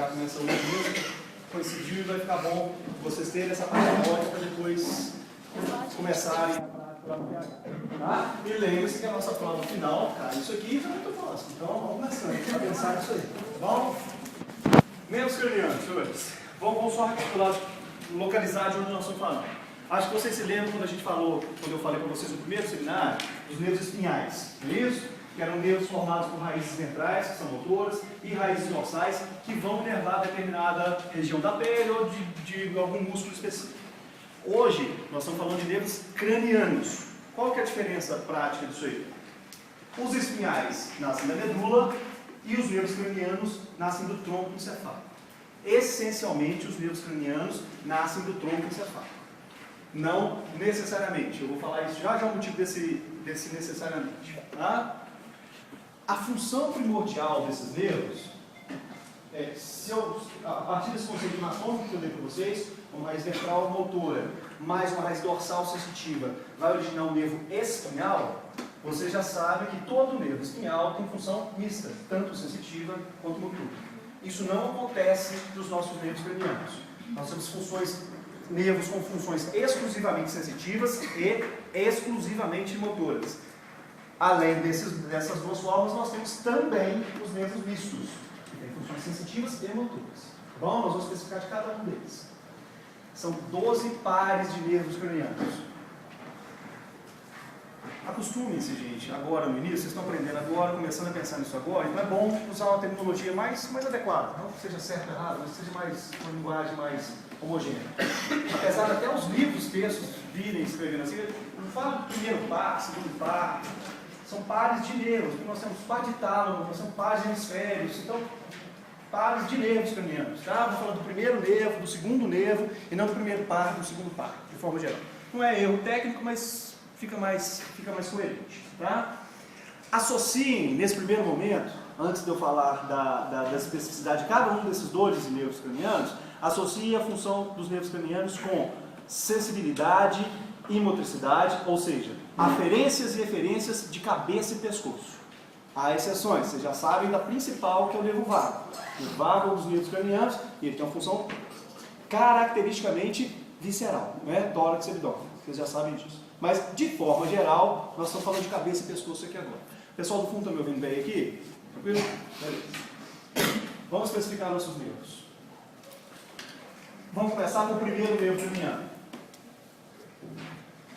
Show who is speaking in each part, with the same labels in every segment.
Speaker 1: já começa hoje mesmo, coincidiu e vai ficar bom vocês terem essa parte teórica para depois começarem a prática. Tá? E lembre-se que a nossa prova final, cara, isso aqui está muito próximo. Então vamos começando para pensar nisso aí. Tá bom? Membros cranianos, senhores. Vamos só recapitular, localizar de onde nós estamos falando. Acho que vocês se lembram quando a gente falou, quando eu falei para vocês no primeiro seminário, dos nervos espinhais, não é isso? Que eram nervos formados por raízes ventrais, que são motoras, e raízes dorsais, que vão inervar determinada região da pele ou de algum músculo específico. Hoje, nós estamos falando de nervos cranianos. Qual que é a diferença prática disso aí? Os espinhais nascem da medula e os nervos cranianos nascem do tronco encefálico. Essencialmente, os nervos cranianos nascem do tronco encefálico. Não necessariamente. Eu vou falar isso já o motivo desse necessariamente. Tá? A função primordial desses nervos é, a partir desse conceito de anatômico que eu dei para vocês, uma raiz ventral motora, mais uma raiz dorsal sensitiva, vai originar um nervo espinhal, você já sabe que todo nervo espinhal tem função mista, tanto sensitiva quanto motora. Isso não acontece nos nossos nervos cranianos. Nós temos nervos com funções exclusivamente sensitivas e exclusivamente motoras. Além dessas duas formas, nós temos também os nervos mistos, que têm funções sensitivas e motoras. Tá bom? Nós vamos especificar de cada um deles. São 12 pares de nervos cranianos. Acostumem-se, gente, agora no início, vocês estão aprendendo agora, começando a pensar nisso agora, então é bom usar uma terminologia mais adequada, não que seja certo ou errado, mas que seja uma linguagem mais homogênea. Apesar de até os livros, textos, virem escrevendo assim, não fala do primeiro par, segundo par, são pares de nervos, porque nós temos par de tálamo, nós temos pares de hemisférios, então pares de nervos cranianos, tá? Vou falar do primeiro nervo, do segundo nervo, e não do primeiro par, do segundo par, de forma geral. Não é erro técnico, mas fica mais coerente, tá? Associem, nesse primeiro momento, antes de eu falar da especificidade de cada um desses 12 nervos cranianos, associe a função dos nervos cranianos com sensibilidade e motricidade, ou seja, aferências e eferências de cabeça e pescoço. Há exceções, vocês já sabem da principal, que é o nervo vago. O vago é um dos nervos cranianos e ele tem uma função caracteristicamente visceral, não é tórax e abdômen, vocês já sabem disso. Mas, de forma geral, nós estamos falando de cabeça e pescoço aqui agora. O pessoal do fundo está me ouvindo bem aqui? Tranquilo? Beleza. Vamos especificar nossos nervos. Vamos começar com o primeiro nervo craniano.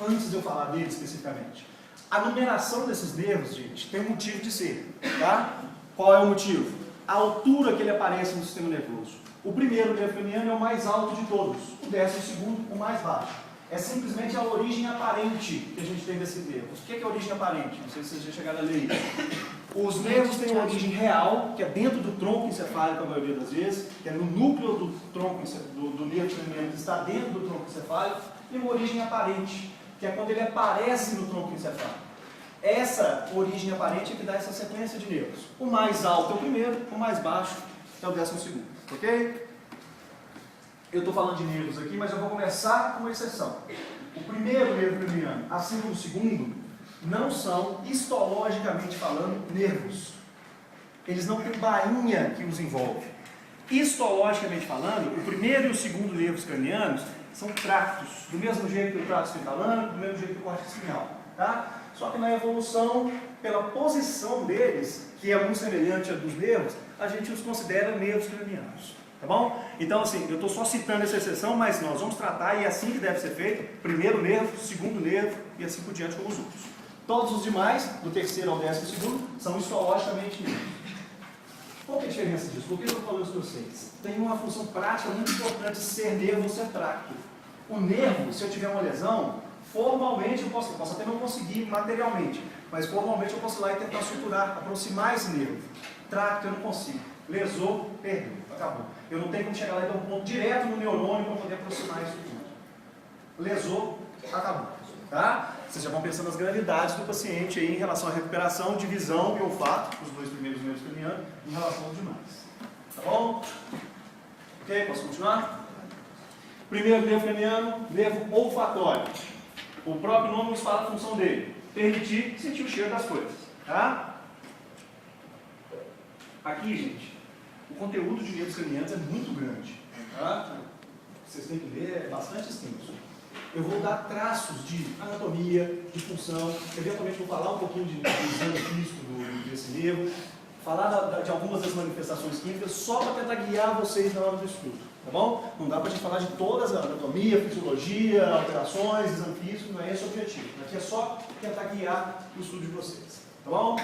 Speaker 1: Antes de eu falar dele especificamente. A numeração desses nervos, gente, tem um motivo de ser, tá? Qual é o motivo? A altura que ele aparece no sistema nervoso. O primeiro nervo craniano é o mais alto de todos, o 12º, o mais baixo. É simplesmente a origem aparente que a gente tem desses nervos. O que é a origem aparente? Não sei se vocês já chegaram a ler isso. Os nervos têm uma origem real, que é dentro do tronco encefálico a maioria das vezes, que é no núcleo do tronco do nervo craniano que está dentro do tronco encefálico, e uma origem aparente, que é quando ele aparece no tronco encefálico. Essa origem aparente é que dá essa sequência de nervos. O mais alto é o primeiro, o mais baixo é o 12º, ok? Eu estou falando de nervos aqui, mas eu vou começar com uma exceção. O primeiro nervo craniano, assim como o segundo, não são, histologicamente falando, nervos. Eles não têm bainha que os envolve. Histologicamente falando, o primeiro e o segundo nervos cranianos são tractos, do mesmo jeito que o trato esfintalâmico, do mesmo jeito que o córtex espinhal, tá? Só que na evolução, pela posição deles, que é muito semelhante à dos nervos, a gente os considera nervos cranianos. Tá bom? Então, assim, eu estou só citando essa exceção, mas nós vamos tratar, e é assim que deve ser feito, primeiro nervo, segundo nervo, e assim por diante como os outros. Todos os demais, do terceiro ao 12º, são histologicamente nervos. Qual que é a diferença disso? Por que eu estou falando isso para vocês? Tem uma função prática muito importante, ser nervo ou ser tracto. O nervo, se eu tiver uma lesão, formalmente eu posso até não conseguir materialmente, mas formalmente eu posso ir lá e tentar suturar, aproximar esse nervo. Tracto eu não consigo. Lesou, perdeu, acabou. Eu não tenho como chegar lá e dar um ponto direto no neurônio para poder aproximar isso tudo. Lesou, acabou. Tá? Vocês já vão pensando nas gravidades do paciente aí em relação à recuperação de visão e olfato, os dois primeiros nervos cranianos, em relação aos demais. Tá bom? Ok, posso continuar? Primeiro nervo craniano, nervo olfatório. O próprio nome nos fala a função dele. Permitir sentir o cheiro das coisas. Tá? Aqui, gente, O conteúdo de nervos cranianos é muito grande. Tá? Vocês têm que ler, é bastante extenso. Eu vou dar traços de anatomia, de função, eventualmente vou falar um pouquinho de exame físico desse nervo, falar de algumas das manifestações químicas, só para tentar guiar vocês na hora do estudo, tá bom? Não dá para a gente falar de todas, a anatomia, fisiologia, alterações, exame físico, não é esse o objetivo. Aqui é só tentar guiar o estudo de vocês, tá bom?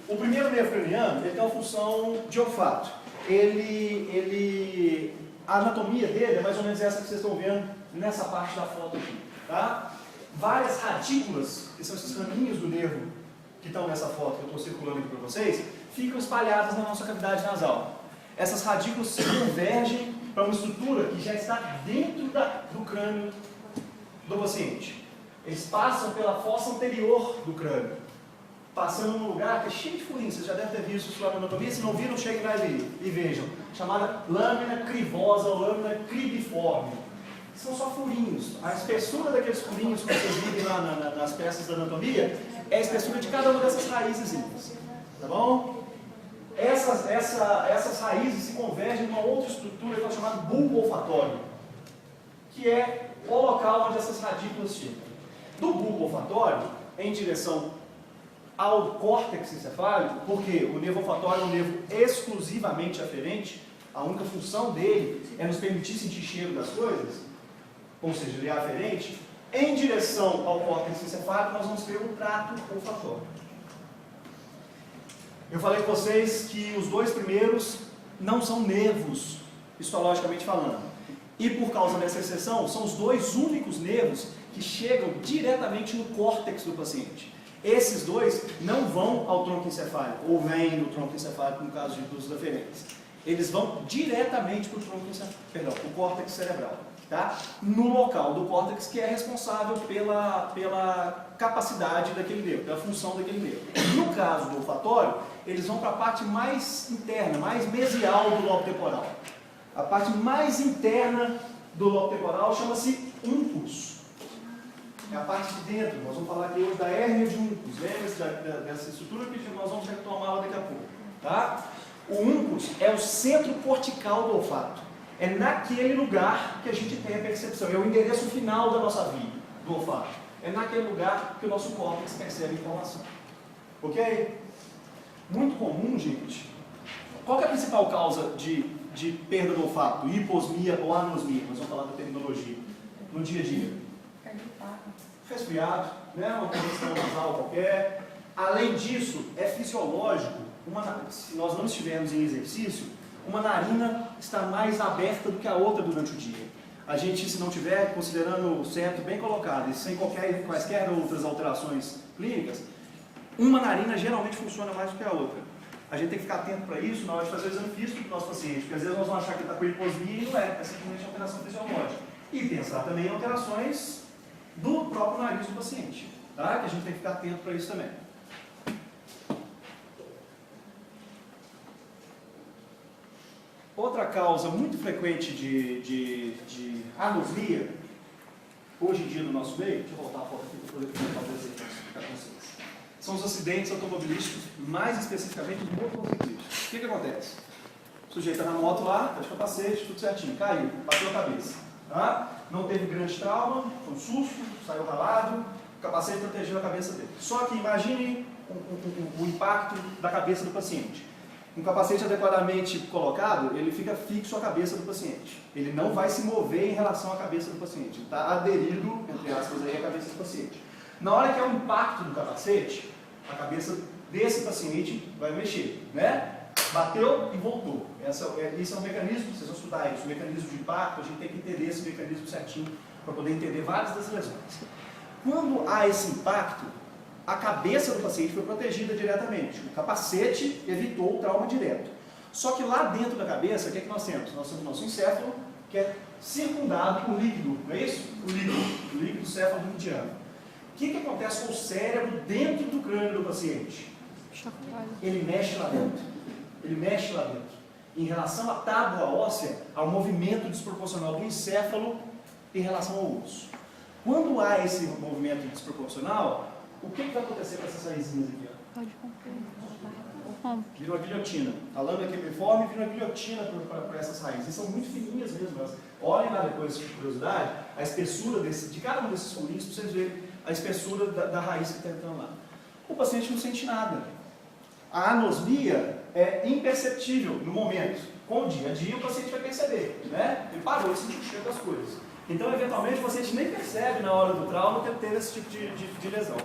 Speaker 1: O primeiro nervo craniano, ele tem uma função de olfato. A anatomia dele é mais ou menos essa que vocês estão vendo nessa parte da foto aqui, tá? Várias radículas, que são esses raminhos do nervo que estão nessa foto que eu estou circulando aqui para vocês, ficam espalhadas na nossa cavidade nasal. Essas radículas se convergem para uma estrutura que já está dentro do crânio do paciente. Eles passam pela fossa anterior do crânio, passando num lugar que é cheio de furinhos. Vocês já devem ter visto isso lá na anatomia. Se não viram, cheguem lá e vejam. Chamada lâmina crivosa ou lâmina cribiforme. São só furinhos. A espessura daqueles furinhos que vocês virem lá nas peças da anatomia é a espessura de cada uma dessas raízes. Tá bom? Essas raízes se convergem em uma outra estrutura que é chamada bulbo olfatório, que é o local onde essas radículas chegam. Do bulbo olfatório, em direção ao córtex encefálico, porque o nervo olfatório é um nervo exclusivamente aferente, a única função dele é nos permitir sentir cheiro das coisas, ou seja, ele é aferente. Em direção ao córtex encefálico, nós vamos ter um trato olfatório. Eu falei com vocês que os dois primeiros não são nervos, histologicamente falando. E por causa dessa exceção, são os dois únicos nervos que chegam diretamente no córtex do paciente. Esses dois não vão ao tronco encefálico, ou vêm no tronco encefálico no caso dos aferentes. Eles vão diretamente para o tronco encefálico, perdão, o córtex cerebral. Tá? No local do córtex que é responsável pela capacidade daquele nervo, pela função daquele nervo. No caso do olfatório, eles vão para a parte mais interna, mais mesial do lobo temporal. A parte mais interna do lobo temporal chama-se uncus. É a parte de dentro. Nós vamos falar aqui hoje da hérnia de uncus. Lembra dessa estrutura que nós vamos retomar daqui a pouco. Tá? O uncus é o centro cortical do olfato. É naquele lugar que a gente tem a percepção. É o endereço final da nossa vida, do olfato. É naquele lugar que o nosso córtex percebe a informação. Ok? Muito comum, gente. Qual que é a principal causa de perda do olfato? Hiposmia ou anosmia? Nós vamos falar da terminologia. No dia a dia. Resfriado, né? Uma condição nasal qualquer. Além disso, é fisiológico. Se nós não estivermos em exercício, uma narina está mais aberta do que a outra durante o dia. A gente, se não tiver, considerando o centro bem colocado e sem quaisquer outras alterações clínicas, uma narina geralmente funciona mais do que a outra. A gente tem que ficar atento para isso na hora de fazer o exame físico do nosso paciente, porque às vezes nós vamos achar que ele está com hiposmia e não é simplesmente alteração fisiológica. E pensar também em alterações do próprio nariz do paciente, tá? Que a gente tem que ficar atento para isso também. Outra causa muito frequente de anosmia, hoje em dia no nosso meio, deixa eu voltar a foto aqui para poder fazer o exercício com vocês, são os acidentes automobilísticos, mais especificamente os motociclistas. O que acontece? O sujeito está na moto lá, está de capacete, tudo certinho, caiu, bateu a cabeça. Tá? Não teve grande trauma, foi um susto, saiu ralado, o capacete protegeu a cabeça dele. Só que imagine o impacto da cabeça do paciente. Um capacete adequadamente colocado, ele fica fixo à cabeça do paciente. Ele não vai se mover em relação à cabeça do paciente. Ele está aderido, entre aspas, aí, à cabeça do paciente. Na hora que é o impacto do capacete, a cabeça desse paciente vai mexer, né? Bateu e voltou. Esse é um mecanismo, vocês vão estudar isso, o mecanismo de impacto, a gente tem que entender esse mecanismo certinho para poder entender várias das lesões. Quando há esse impacto, a cabeça do paciente foi protegida diretamente. O capacete evitou o trauma direto. Só que lá dentro da cabeça, o que é que nós temos? Nós temos o nosso encéfalo, que é circundado por líquido, não é isso? O líquido céfalo-mediano. O que acontece com o cérebro dentro do crânio do paciente? Ele mexe lá dentro. Ele mexe lá dentro. Em relação à tábua óssea, há um movimento desproporcional do encéfalo em relação ao osso. Quando há esse movimento desproporcional, o que vai acontecer com essas raizinhas aqui? Ó?
Speaker 2: como?
Speaker 1: Vira uma guilhotina. A lâmina quebriforme vira uma guilhotina para essas raízes. E são muito fininhas mesmo. Elas. Olhem lá depois, de curiosidade, a espessura de cada um desses furinhos, para vocês verem a espessura da raiz que está entrando lá. O paciente não sente nada. A anosmia é imperceptível no momento. Com o dia a dia o paciente vai perceber, né? Ele parou de sentir o cheiro das coisas. Então, eventualmente, o paciente nem percebe na hora do trauma que ele teve esse tipo de lesão.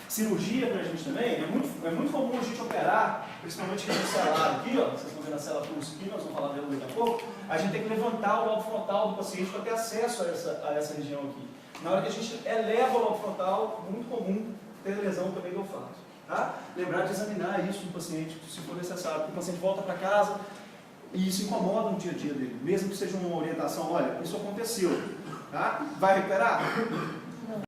Speaker 1: Cirurgia para a gente também, é muito comum a gente operar, principalmente aqui no celular aqui, ó, vocês estão vendo a célula pulso aqui, nós vamos falar dela daqui a pouco, a gente tem que levantar o lobo frontal do paciente para ter acesso a essa região aqui. Na hora que a gente eleva o lobo frontal, muito comum ter lesão também do olfato. Tá? Lembrar de examinar isso no paciente, se for necessário, porque o paciente volta para casa e isso incomoda no dia a dia dele, mesmo que seja uma orientação, olha, isso aconteceu, tá? Vai recuperar?